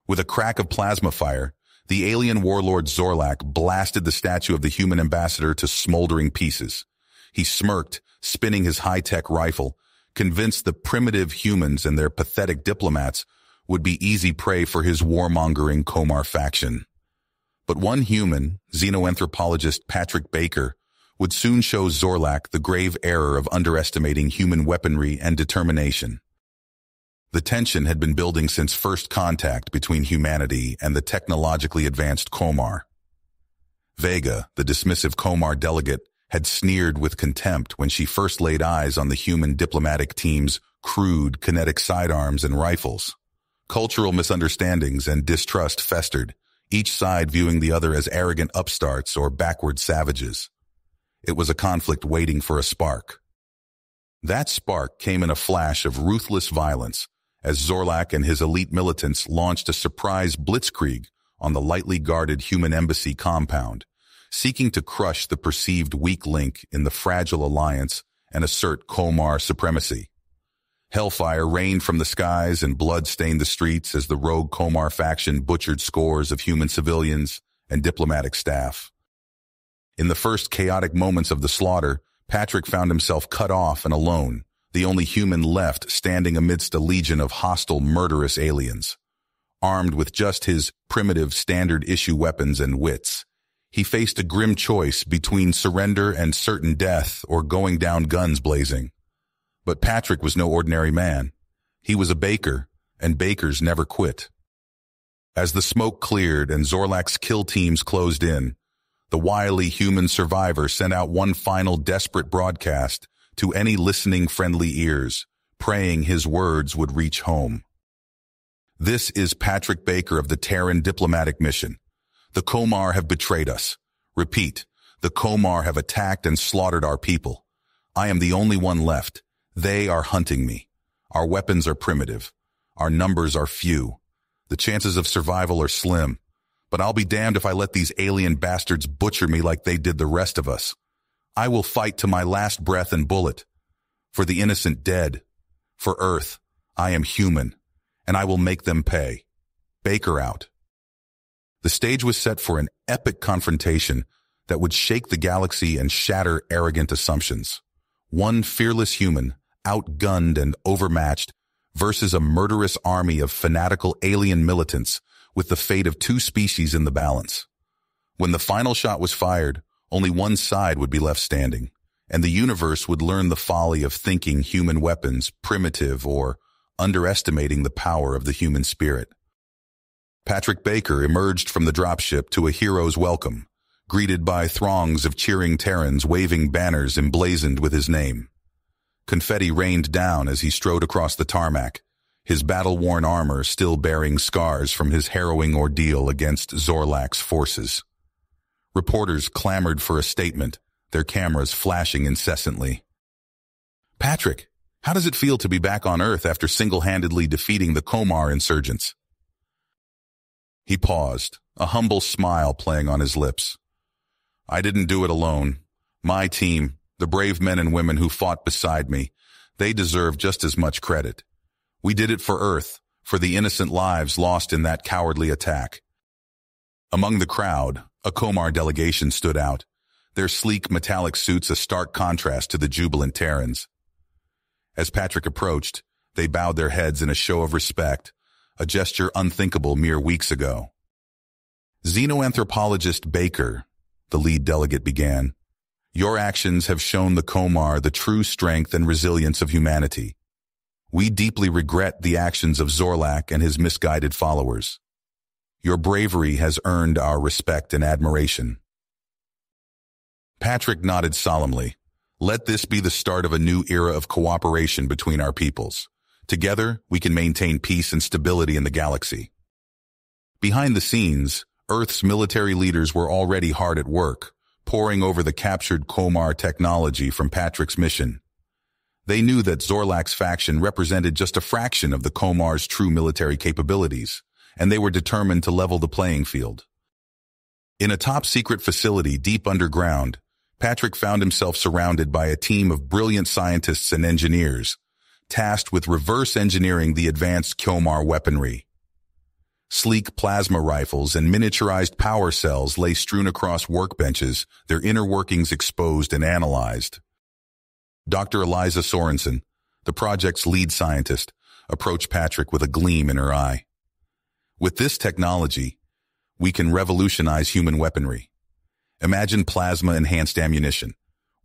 With a crack of plasma fire, the alien warlord Zorlak blasted the statue of the human ambassador to smoldering pieces. He smirked, spinning his high-tech rifle, convinced the primitive humans and their pathetic diplomats would be easy prey for his warmongering Komar faction. But one human, xenoanthropologist Patrick Baker, would soon show Zorlak the grave error of underestimating human weaponry and determination. The tension had been building since first contact between humanity and the technologically advanced Komar. Vega, the dismissive Komar delegate, had sneered with contempt when she first laid eyes on the human diplomatic team's crude, kinetic sidearms and rifles. Cultural misunderstandings and distrust festered, each side viewing the other as arrogant upstarts or backward savages. It was a conflict waiting for a spark. That spark came in a flash of ruthless violence as Zorlak and his elite militants launched a surprise blitzkrieg on the lightly guarded human embassy compound, seeking to crush the perceived weak link in the fragile alliance and assert Komar supremacy. Hellfire rained from the skies and blood stained the streets as the rogue Komar faction butchered scores of human civilians and diplomatic staff. In the first chaotic moments of the slaughter, Patrick found himself cut off and alone, the only human left standing amidst a legion of hostile, murderous aliens. Armed with just his primitive standard-issue weapons and wits, he faced a grim choice between surrender and certain death or going down guns blazing. But Patrick was no ordinary man. He was a baker, and bakers never quit. As the smoke cleared and Zorlak's kill teams closed in, the wily human survivor sent out one final desperate broadcast to any listening friendly ears, praying his words would reach home. This is Patrick Baker of the Terran diplomatic mission. The Komar have betrayed us. Repeat, the Komar have attacked and slaughtered our people. I am the only one left. They are hunting me. Our weapons are primitive. Our numbers are few. The chances of survival are slim. But I'll be damned if I let these alien bastards butcher me like they did the rest of us. I will fight to my last breath and bullet. For the innocent dead. For Earth, I am human, and I will make them pay. Baker out. The stage was set for an epic confrontation that would shake the galaxy and shatter arrogant assumptions. One fearless human, outgunned and overmatched, versus a murderous army of fanatical alien militants with the fate of two species in the balance. When the final shot was fired, only one side would be left standing, and the universe would learn the folly of thinking human weapons primitive or underestimating the power of the human spirit. Patrick Baker emerged from the dropship to a hero's welcome, greeted by throngs of cheering Terrans waving banners emblazoned with his name. Confetti rained down as he strode across the tarmac, his battle-worn armor still bearing scars from his harrowing ordeal against Zorlak's forces. Reporters clamored for a statement, their cameras flashing incessantly. Patrick, how does it feel to be back on Earth after single-handedly defeating the Komar insurgents? He paused, a humble smile playing on his lips. I didn't do it alone. My team, the brave men and women who fought beside me, they deserve just as much credit. We did it for Earth, for the innocent lives lost in that cowardly attack. Among the crowd, a Komar delegation stood out, their sleek metallic suits a stark contrast to the jubilant Terrans. As Patrick approached, they bowed their heads in a show of respect, a gesture unthinkable mere weeks ago. Xenoanthropologist Baker, the lead delegate began, your actions have shown the Komar the true strength and resilience of humanity. We deeply regret the actions of Zorlak and his misguided followers. Your bravery has earned our respect and admiration. Patrick nodded solemnly. Let this be the start of a new era of cooperation between our peoples. Together, we can maintain peace and stability in the galaxy. Behind the scenes, Earth's military leaders were already hard at work, poring over the captured Komar technology from Patrick's mission. They knew that Zorlak's faction represented just a fraction of the Komar's true military capabilities, and they were determined to level the playing field. In a top-secret facility deep underground, Patrick found himself surrounded by a team of brilliant scientists and engineers, tasked with reverse engineering the advanced Komar weaponry. Sleek plasma rifles and miniaturized power cells lay strewn across workbenches, their inner workings exposed and analyzed. Dr. Eliza Sorensen, the project's lead scientist, approached Patrick with a gleam in her eye. With this technology, we can revolutionize human weaponry. Imagine plasma-enhanced ammunition,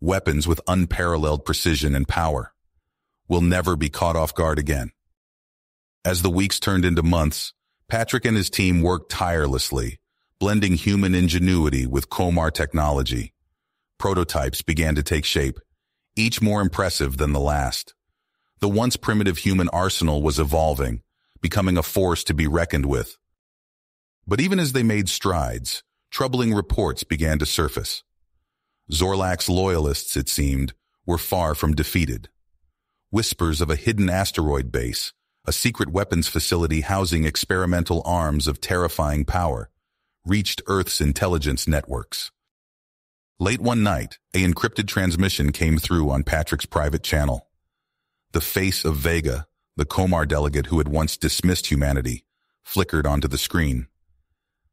weapons with unparalleled precision and power. We'll never be caught off guard again. As the weeks turned into months, Patrick and his team worked tirelessly, blending human ingenuity with Komar technology. Prototypes began to take shape, each more impressive than the last. The once primitive human arsenal was evolving, becoming a force to be reckoned with. But even as they made strides, troubling reports began to surface. Zorlak's loyalists, it seemed, were far from defeated. Whispers of a hidden asteroid base, a secret weapons facility housing experimental arms of terrifying power, reached Earth's intelligence networks. Late one night, an encrypted transmission came through on Patrick's private channel. The face of Vega, the Komar delegate who had once dismissed humanity, flickered onto the screen.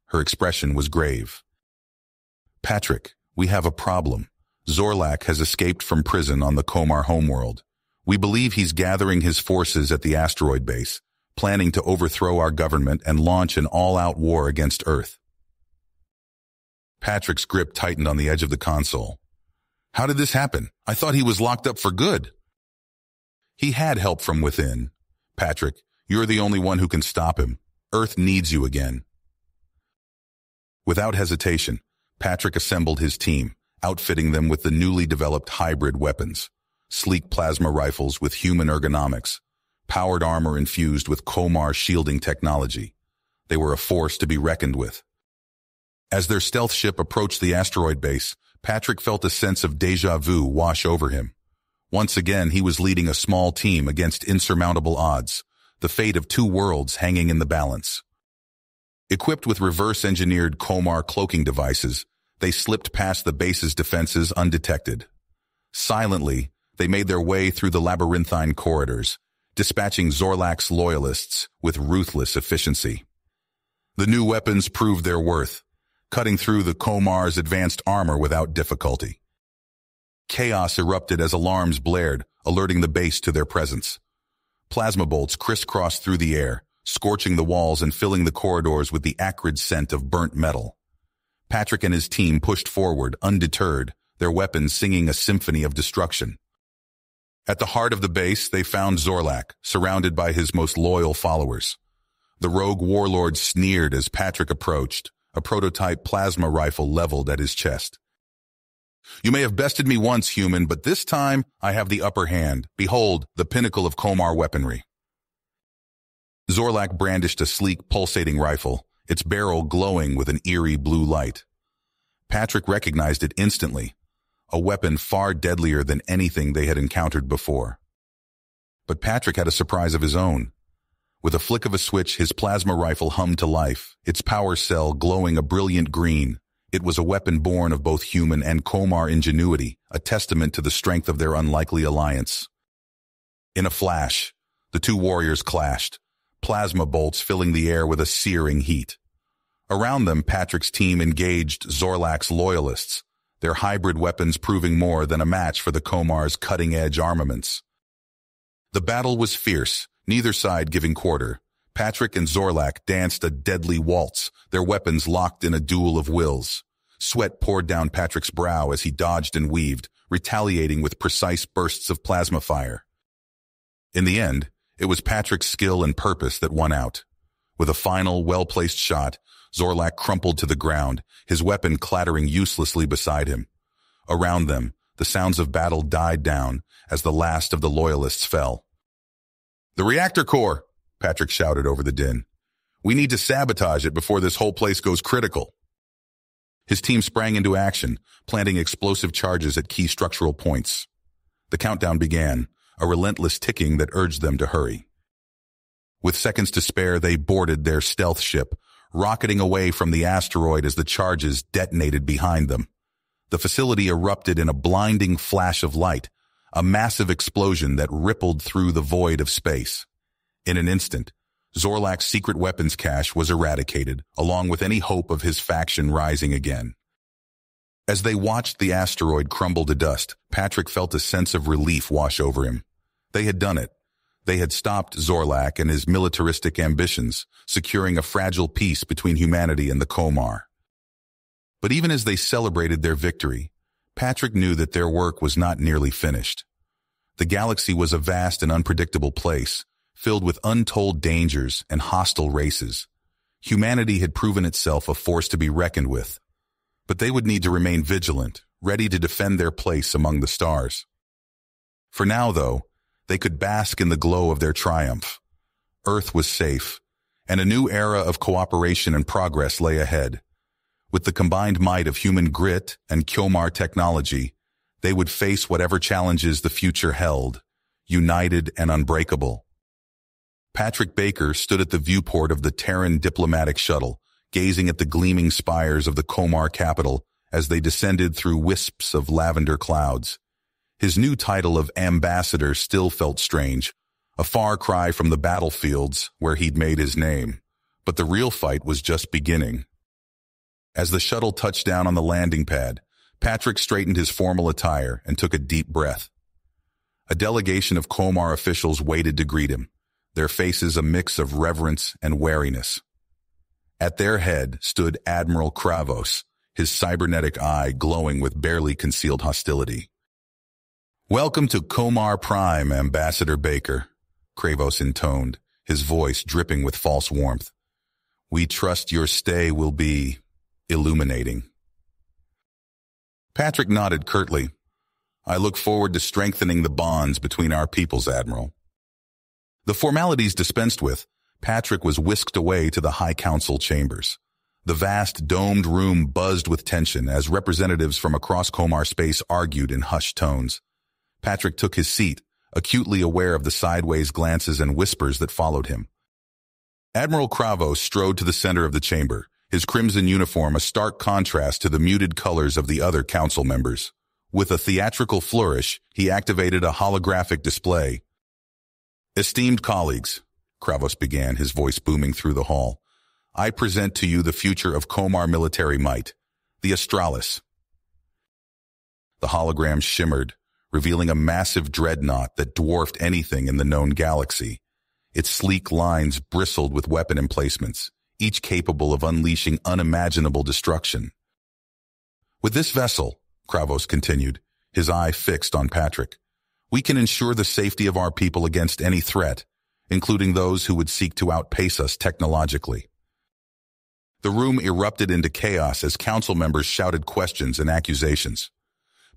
Her expression was grave. "Patrick, we have a problem. Zorlak has escaped from prison on the Komar homeworld. We believe he's gathering his forces at the asteroid base, planning to overthrow our government and launch an all-out war against Earth." Patrick's grip tightened on the edge of the console. "How did this happen? I thought he was locked up for good." "He had help from within. Patrick, you're the only one who can stop him. Earth needs you again." Without hesitation, Patrick assembled his team, outfitting them with the newly developed hybrid weapons. Sleek plasma rifles with human ergonomics, powered armor infused with Komar shielding technology. They were a force to be reckoned with. As their stealth ship approached the asteroid base, Patrick felt a sense of déjà vu wash over him. Once again, he was leading a small team against insurmountable odds, the fate of two worlds hanging in the balance. Equipped with reverse-engineered Komar cloaking devices, they slipped past the base's defenses undetected. Silently, they made their way through the labyrinthine corridors, dispatching Zorlak's loyalists with ruthless efficiency. The new weapons proved their worth, cutting through the Komar's advanced armor without difficulty. Chaos erupted as alarms blared, alerting the base to their presence. Plasma bolts crisscrossed through the air, scorching the walls and filling the corridors with the acrid scent of burnt metal. Patrick and his team pushed forward, undeterred, their weapons singing a symphony of destruction. At the heart of the base, they found Zorlak, surrounded by his most loyal followers. The rogue warlord sneered as Patrick approached, a prototype plasma rifle leveled at his chest. "You may have bested me once, human, but this time I have the upper hand. Behold, the pinnacle of Komar weaponry." Zorlak brandished a sleek, pulsating rifle, its barrel glowing with an eerie blue light. Patrick recognized it instantly, a weapon far deadlier than anything they had encountered before. But Patrick had a surprise of his own. With a flick of a switch, his plasma rifle hummed to life, its power cell glowing a brilliant green. It was a weapon born of both human and Komar ingenuity, a testament to the strength of their unlikely alliance. In a flash, the two warriors clashed, plasma bolts filling the air with a searing heat. Around them, Patrick's team engaged Zorlak's loyalists, their hybrid weapons proving more than a match for the Komar's cutting-edge armaments. The battle was fierce, neither side giving quarter. Patrick and Zorlak danced a deadly waltz, their weapons locked in a duel of wills. Sweat poured down Patrick's brow as he dodged and weaved, retaliating with precise bursts of plasma fire. In the end, it was Patrick's skill and purpose that won out. With a final, well-placed shot, Zorlak crumpled to the ground, his weapon clattering uselessly beside him. Around them, the sounds of battle died down as the last of the loyalists fell. "The reactor core!" Patrick shouted over the din. "We need to sabotage it before this whole place goes critical." His team sprang into action, planting explosive charges at key structural points. The countdown began, a relentless ticking that urged them to hurry. With seconds to spare, they boarded their stealth ship, rocketing away from the asteroid as the charges detonated behind them. The facility erupted in a blinding flash of light, a massive explosion that rippled through the void of space. In an instant, Zorlak's secret weapons cache was eradicated, along with any hope of his faction rising again. As they watched the asteroid crumble to dust, Patrick felt a sense of relief wash over him. They had done it. They had stopped Zorlak and his militaristic ambitions, securing a fragile peace between humanity and the Komar. But even as they celebrated their victory, Patrick knew that their work was not nearly finished. The galaxy was a vast and unpredictable place, filled with untold dangers and hostile races. Humanity had proven itself a force to be reckoned with, but they would need to remain vigilant, ready to defend their place among the stars. For now, though, they could bask in the glow of their triumph. Earth was safe, and a new era of cooperation and progress lay ahead. With the combined might of human grit and Komar technology, they would face whatever challenges the future held, united and unbreakable. Patrick Baker stood at the viewport of the Terran diplomatic shuttle, gazing at the gleaming spires of the Komar capital as they descended through wisps of lavender clouds. His new title of ambassador still felt strange, a far cry from the battlefields where he'd made his name. But the real fight was just beginning. As the shuttle touched down on the landing pad, Patrick straightened his formal attire and took a deep breath. A delegation of Komar officials waited to greet him, their faces a mix of reverence and wariness. At their head stood Admiral Kravos, his cybernetic eye glowing with barely concealed hostility. "Welcome to Komar Prime, Ambassador Baker," Kravos intoned, his voice dripping with false warmth. "We trust your stay will be illuminating." Patrick nodded curtly. "I look forward to strengthening the bonds between our peoples, Admiral." The formalities dispensed with, Patrick was whisked away to the High Council chambers. The vast, domed room buzzed with tension as representatives from across Komar space argued in hushed tones. Patrick took his seat, acutely aware of the sideways glances and whispers that followed him. Admiral Kravos strode to the center of the chamber, his crimson uniform a stark contrast to the muted colors of the other council members. With a theatrical flourish, he activated a holographic display. "Esteemed colleagues," Kravos began, his voice booming through the hall, "I present to you the future of Komar military might, the Astralis." The hologram shimmered, revealing a massive dreadnought that dwarfed anything in the known galaxy. Its sleek lines bristled with weapon emplacements, each capable of unleashing unimaginable destruction. "With this vessel," Kravos continued, his eye fixed on Patrick, "we can ensure the safety of our people against any threat, including those who would seek to outpace us technologically." The room erupted into chaos as council members shouted questions and accusations.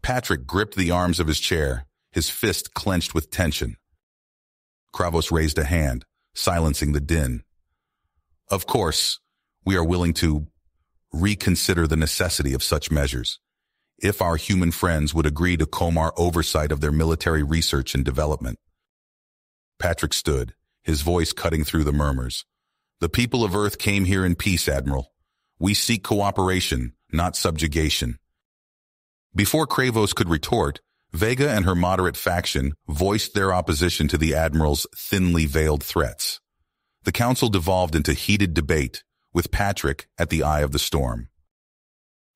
Patrick gripped the arms of his chair, his fist clenched with tension. Kravos raised a hand, silencing the din. "Of course, we are willing to reconsider the necessity of such measures, if our human friends would agree to Komar oversight of their military research and development." Patrick stood, his voice cutting through the murmurs. "The people of Earth came here in peace, Admiral. We seek cooperation, not subjugation." Before Kravos could retort, Vega and her moderate faction voiced their opposition to the Admiral's thinly veiled threats. The council devolved into heated debate, with Patrick at the eye of the storm.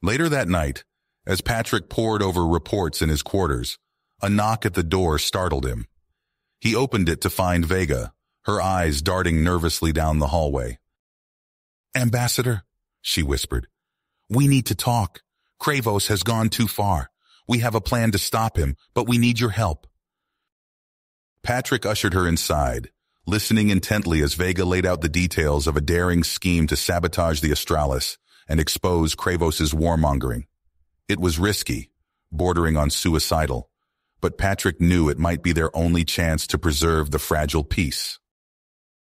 Later that night, as Patrick pored over reports in his quarters, a knock at the door startled him. He opened it to find Vega, her eyes darting nervously down the hallway. "Ambassador," she whispered, "we need to talk. Kravos has gone too far. We have a plan to stop him, but we need your help." Patrick ushered her inside, listening intently as Vega laid out the details of a daring scheme to sabotage the Astralis and expose Kravos' warmongering. It was risky, bordering on suicidal, but Patrick knew it might be their only chance to preserve the fragile peace.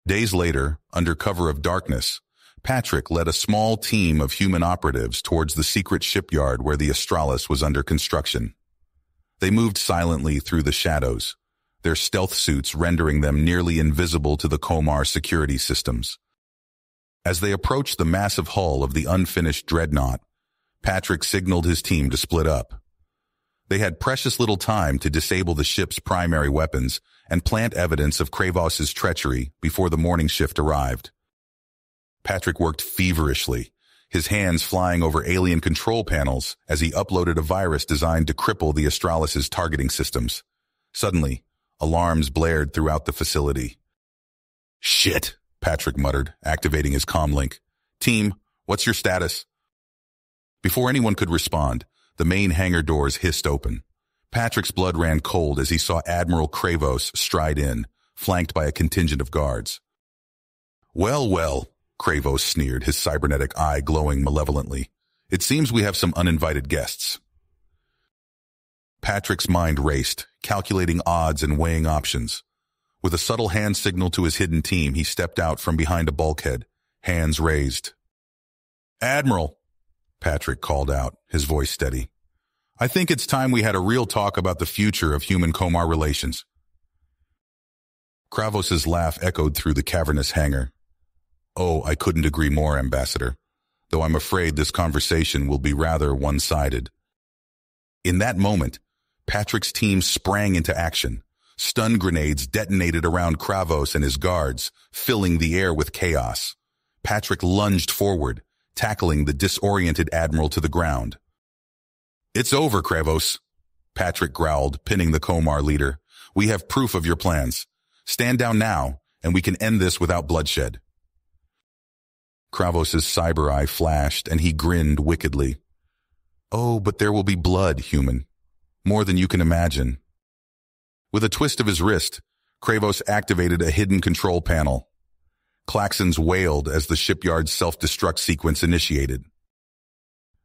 Days later, under cover of darkness, Patrick led a small team of human operatives towards the secret shipyard where the Astralis was under construction. They moved silently through the shadows, their stealth suits rendering them nearly invisible to the Komar security systems. As they approached the massive hull of the unfinished dreadnought, Patrick signaled his team to split up. They had precious little time to disable the ship's primary weapons and plant evidence of Kravos's treachery before the morning shift arrived. Patrick worked feverishly, his hands flying over alien control panels as he uploaded a virus designed to cripple the Astralis' targeting systems. Suddenly, alarms blared throughout the facility. "Shit," Patrick muttered, activating his comlink. "Team, what's your status?" Before anyone could respond, the main hangar doors hissed open. Patrick's blood ran cold as he saw Admiral Kravos stride in, flanked by a contingent of guards. "Well, well," Kravos sneered, his cybernetic eye glowing malevolently. "It seems we have some uninvited guests." Patrick's mind raced, calculating odds and weighing options. With a subtle hand signal to his hidden team, he stepped out from behind a bulkhead, hands raised. "Admiral," Patrick called out, his voice steady. "I think it's time we had a real talk about the future of human-Komar relations." Kravos's laugh echoed through the cavernous hangar. "Oh, I couldn't agree more, Ambassador, though I'm afraid this conversation will be rather one-sided." In that moment, Patrick's team sprang into action. Stun grenades detonated around Kravos and his guards, filling the air with chaos. Patrick lunged forward, tackling the disoriented Admiral to the ground. "It's over, Kravos," Patrick growled, pinning the Komar leader. "We have proof of your plans. Stand down now, and we can end this without bloodshed." Kravos's cyber eye flashed, and he grinned wickedly. "Oh, but there will be blood, human. More than you can imagine." With a twist of his wrist, Kravos activated a hidden control panel. Klaxons wailed as the shipyard's self-destruct sequence initiated.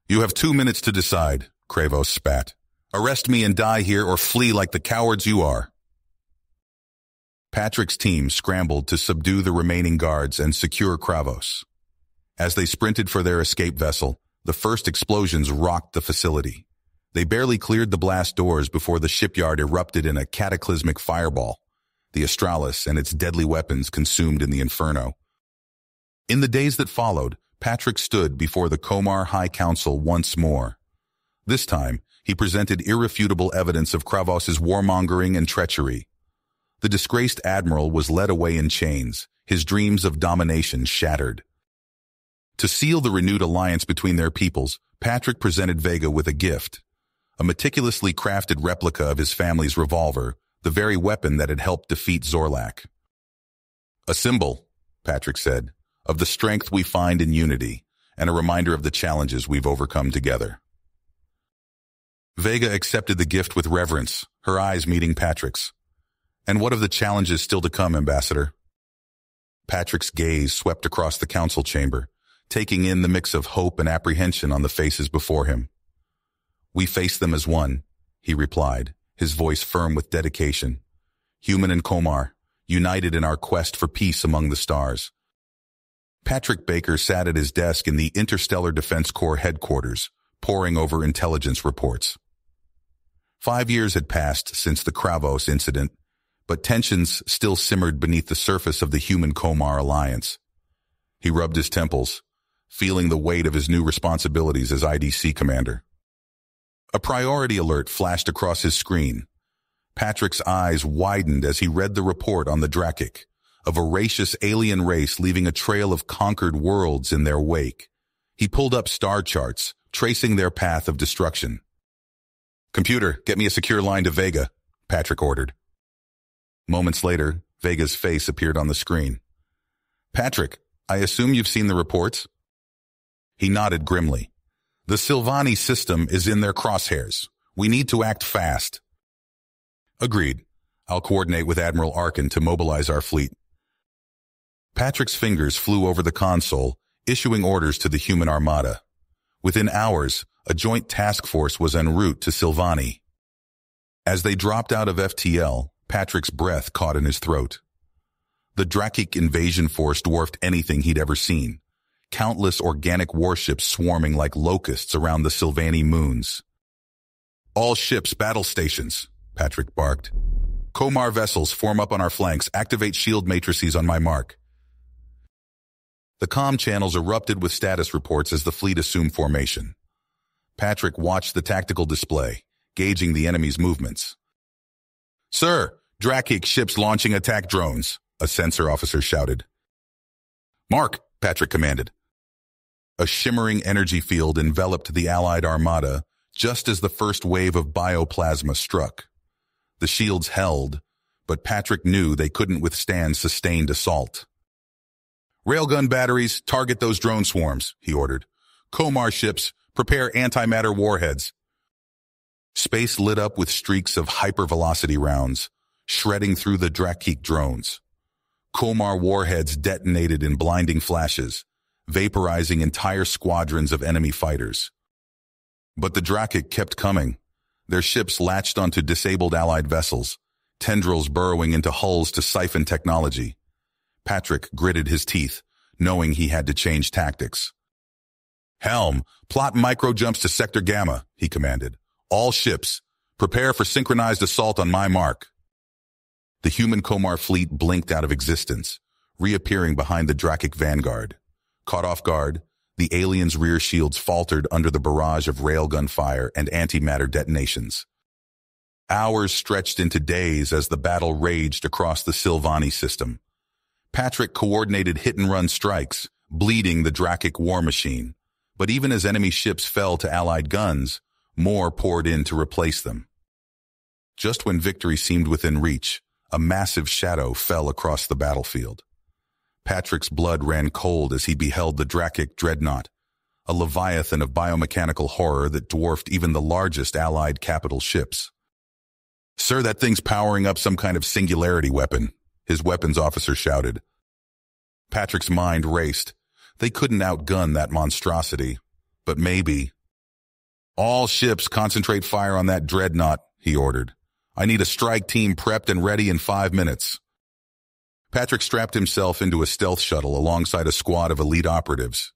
"You have 2 minutes to decide," Kravos spat. "Arrest me and die here or flee like the cowards you are." Patrick's team scrambled to subdue the remaining guards and secure Kravos. As they sprinted for their escape vessel, the first explosions rocked the facility. They barely cleared the blast doors before the shipyard erupted in a cataclysmic fireball, the Astralis and its deadly weapons consumed in the inferno. In the days that followed, Patrick stood before the Komar High Council once more. This time, he presented irrefutable evidence of Kravos's warmongering and treachery. The disgraced admiral was led away in chains, his dreams of domination shattered. To seal the renewed alliance between their peoples, Patrick presented Vega with a gift, a meticulously crafted replica of his family's revolver, the very weapon that had helped defeat Zorlak. "A symbol," Patrick said, "of the strength we find in unity, and a reminder of the challenges we've overcome together." Vega accepted the gift with reverence, her eyes meeting Patrick's. "And what of the challenges still to come, Ambassador?" Patrick's gaze swept across the council chamber, taking in the mix of hope and apprehension on the faces before him. "We face them as one," he replied, his voice firm with dedication. "Human and Komar, united in our quest for peace among the stars." Patrick Baker sat at his desk in the Interstellar Defense Corps headquarters, poring over intelligence reports. 5 years had passed since the Kravos incident, but tensions still simmered beneath the surface of the human-Komar alliance. He rubbed his temples, feeling the weight of his new responsibilities as IDC commander. A priority alert flashed across his screen. Patrick's eyes widened as he read the report on the Drakic, a voracious alien race leaving a trail of conquered worlds in their wake. He pulled up star charts, tracing their path of destruction. "Computer, get me a secure line to Vega," Patrick ordered. Moments later, Vega's face appeared on the screen. "Patrick, I assume you've seen the reports?" He nodded grimly. "The Silvani system is in their crosshairs. We need to act fast." "Agreed. I'll coordinate with Admiral Arkin to mobilize our fleet." Patrick's fingers flew over the console, issuing orders to the human armada. Within hours, a joint task force was en route to Silvani. As they dropped out of FTL, Patrick's breath caught in his throat. The Drakic invasion force dwarfed anything he'd ever seen. Countless organic warships swarming like locusts around the Silvani moons. "All ships, battle stations," Patrick barked. "Komar vessels form up on our flanks. Activate shield matrices on my mark." The comm channels erupted with status reports as the fleet assumed formation. Patrick watched the tactical display, gauging the enemy's movements. "Sir, Drakik ships launching attack drones, a sensor officer shouted. Mark, Patrick commanded. A shimmering energy field enveloped the Allied armada just as the first wave of bioplasma struck. The shields held, but Patrick knew they couldn't withstand sustained assault. Railgun batteries, target those drone swarms, he ordered. Komar ships, prepare antimatter warheads. Space lit up with streaks of hypervelocity rounds, shredding through the Drakik drones. Komar warheads detonated in blinding flashes, vaporizing entire squadrons of enemy fighters. But the Drakik kept coming. Their ships latched onto disabled Allied vessels, tendrils burrowing into hulls to siphon technology. Patrick gritted his teeth, knowing he had to change tactics. Helm, plot micro-jumps to Sector Gamma, he commanded. All ships, prepare for synchronized assault on my mark. The human Komar fleet blinked out of existence, reappearing behind the Drakik vanguard. Caught off guard, the aliens' rear shields faltered under the barrage of railgun fire and antimatter detonations. Hours stretched into days as the battle raged across the Silvani system. Patrick coordinated hit-and-run strikes, bleeding the Drakik war machine. But even as enemy ships fell to Allied guns, more poured in to replace them. Just when victory seemed within reach, a massive shadow fell across the battlefield. Patrick's blood ran cold as he beheld the Drakik dreadnought, a leviathan of biomechanical horror that dwarfed even the largest Allied capital ships. Sir, that thing's powering up some kind of singularity weapon, his weapons officer shouted. Patrick's mind raced. They couldn't outgun that monstrosity, but maybe. All ships concentrate fire on that dreadnought, he ordered. I need a strike team prepped and ready in 5 minutes. Patrick strapped himself into a stealth shuttle alongside a squad of elite operatives.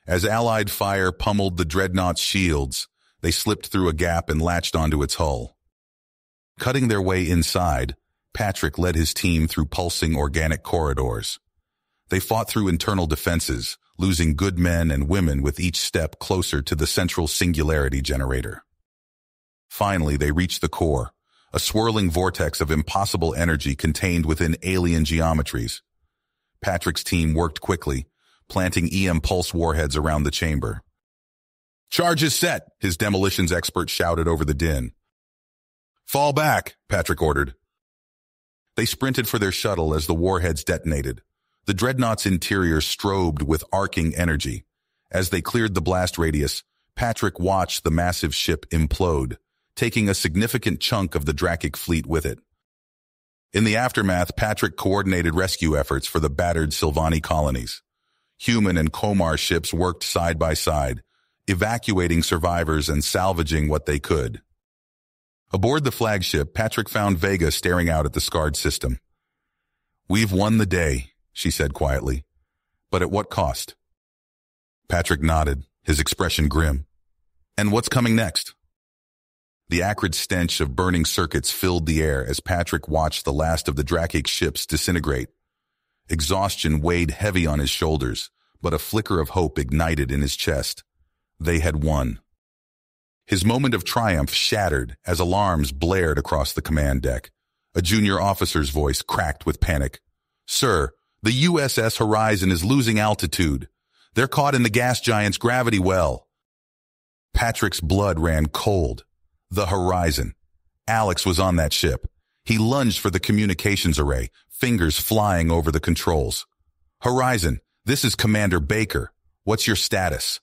As Allied fire pummeled the dreadnought's shields, they slipped through a gap and latched onto its hull. Cutting their way inside, Patrick led his team through pulsing organic corridors. They fought through internal defenses, losing good men and women with each step closer to the central singularity generator. Finally, they reached the core, a swirling vortex of impossible energy contained within alien geometries. Patrick's team worked quickly, planting EM pulse warheads around the chamber. Charge is set, his demolitions expert shouted over the din. Fall back, Patrick ordered. They sprinted for their shuttle as the warheads detonated. The dreadnought's interior strobed with arcing energy. As they cleared the blast radius, Patrick watched the massive ship implode, taking a significant chunk of the Drakik fleet with it. In the aftermath, Patrick coordinated rescue efforts for the battered Silvani colonies. Human and Komar ships worked side by side, evacuating survivors and salvaging what they could. Aboard the flagship, Patrick found Vega staring out at the scarred system. We've won the day, she said quietly. But at what cost? Patrick nodded, his expression grim. And what's coming next? The acrid stench of burning circuits filled the air as Patrick watched the last of the Drakik ships disintegrate. Exhaustion weighed heavy on his shoulders, but a flicker of hope ignited in his chest. They had won. His moment of triumph shattered as alarms blared across the command deck. A junior officer's voice cracked with panic. Sir, the USS Horizon is losing altitude. They're caught in the gas giant's gravity well. Patrick's blood ran cold. The Horizon. Alex was on that ship. He lunged for the communications array, fingers flying over the controls. Horizon, this is Commander Baker. What's your status?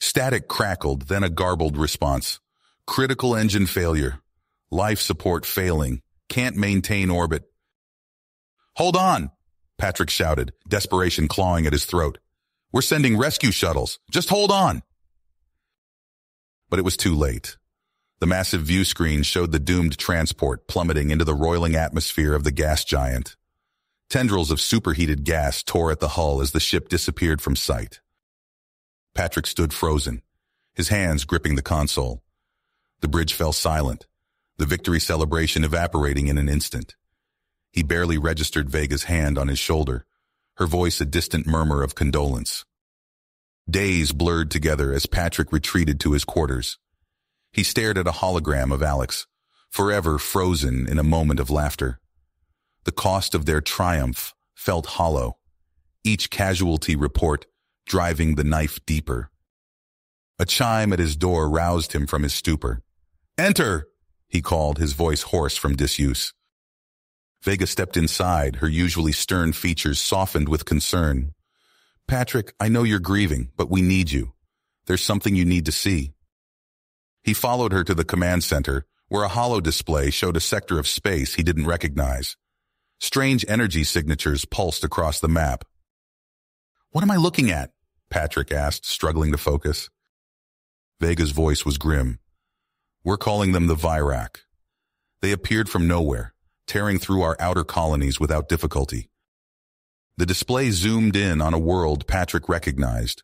Static crackled, then a garbled response. Critical engine failure. Life support failing. Can't maintain orbit. Hold on, Patrick shouted, desperation clawing at his throat. We're sending rescue shuttles. Just hold on. But it was too late. The massive view screen showed the doomed transport plummeting into the roiling atmosphere of the gas giant. Tendrils of superheated gas tore at the hull as the ship disappeared from sight. Patrick stood frozen, his hands gripping the console. The bridge fell silent, the victory celebration evaporating in an instant. He barely registered Vega's hand on his shoulder, her voice a distant murmur of condolence. Days blurred together as Patrick retreated to his quarters. He stared at a hologram of Alex, forever frozen in a moment of laughter. The cost of their triumph felt hollow, each casualty report driving the knife deeper. A chime at his door roused him from his stupor. "Enter!" he called, his voice hoarse from disuse. Vega stepped inside, her usually stern features softened with concern. "Patrick, I know you're grieving, but we need you. There's something you need to see." He followed her to the command center, where a holo display showed a sector of space he didn't recognize. Strange energy signatures pulsed across the map. "What am I looking at?" Patrick asked, struggling to focus. Vega's voice was grim. "We're calling them the Virak. They appeared from nowhere, tearing through our outer colonies without difficulty." The display zoomed in on a world Patrick recognized.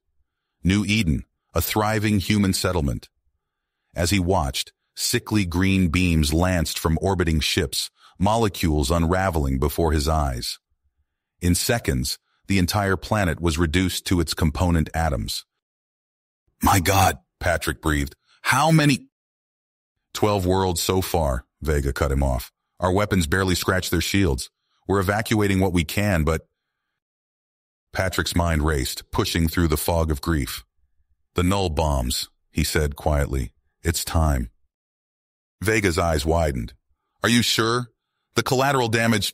New Eden, a thriving human settlement. As he watched, sickly green beams lanced from orbiting ships, molecules unraveling before his eyes. In seconds, the entire planet was reduced to its component atoms. "My God," Patrick breathed. "How many—" 12 worlds so far, Vega cut him off. "Our weapons barely scratch their shields. We're evacuating what we can, but—" Patrick's mind raced, pushing through the fog of grief. "The null bombs," he said quietly. "It's time." Vega's eyes widened. "Are you sure? The collateral damage—"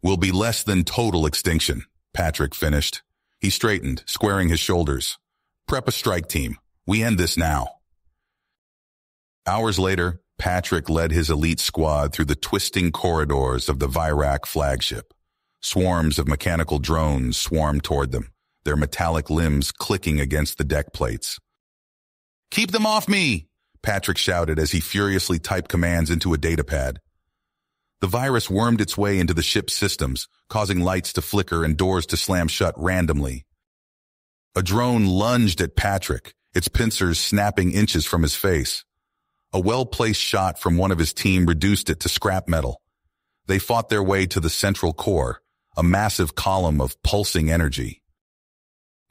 "Will be less than total extinction," Patrick finished. He straightened, squaring his shoulders. "Prep a strike team. We end this now." Hours later, Patrick led his elite squad through the twisting corridors of the Virak flagship. Swarms of mechanical drones swarmed toward them, their metallic limbs clicking against the deck plates. "Keep them off me!" Patrick shouted as he furiously typed commands into a datapad. The virus wormed its way into the ship's systems, causing lights to flicker and doors to slam shut randomly. A drone lunged at Patrick, its pincers snapping inches from his face. A well-placed shot from one of his team reduced it to scrap metal. They fought their way to the central core, a massive column of pulsing energy.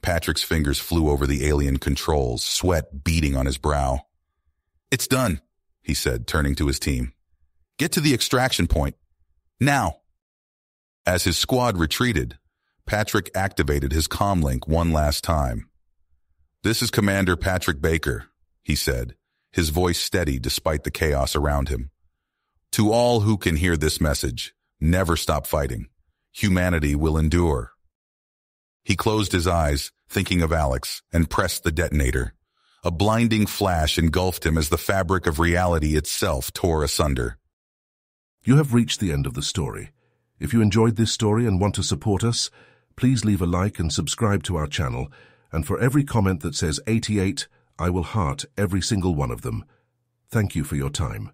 Patrick's fingers flew over the alien controls, sweat beading on his brow. "It's done," he said, turning to his team. "Get to the extraction point. Now." As his squad retreated, Patrick activated his comlink one last time. "This is Commander Patrick Baker," he said, his voice steady despite the chaos around him. "To all who can hear this message, never stop fighting. Humanity will endure." He closed his eyes, thinking of Alex, and pressed the detonator. A blinding flash engulfed him as the fabric of reality itself tore asunder. You have reached the end of the story. If you enjoyed this story and want to support us, please leave a like and subscribe to our channel, and for every comment that says 88, I will heart every single one of them. Thank you for your time.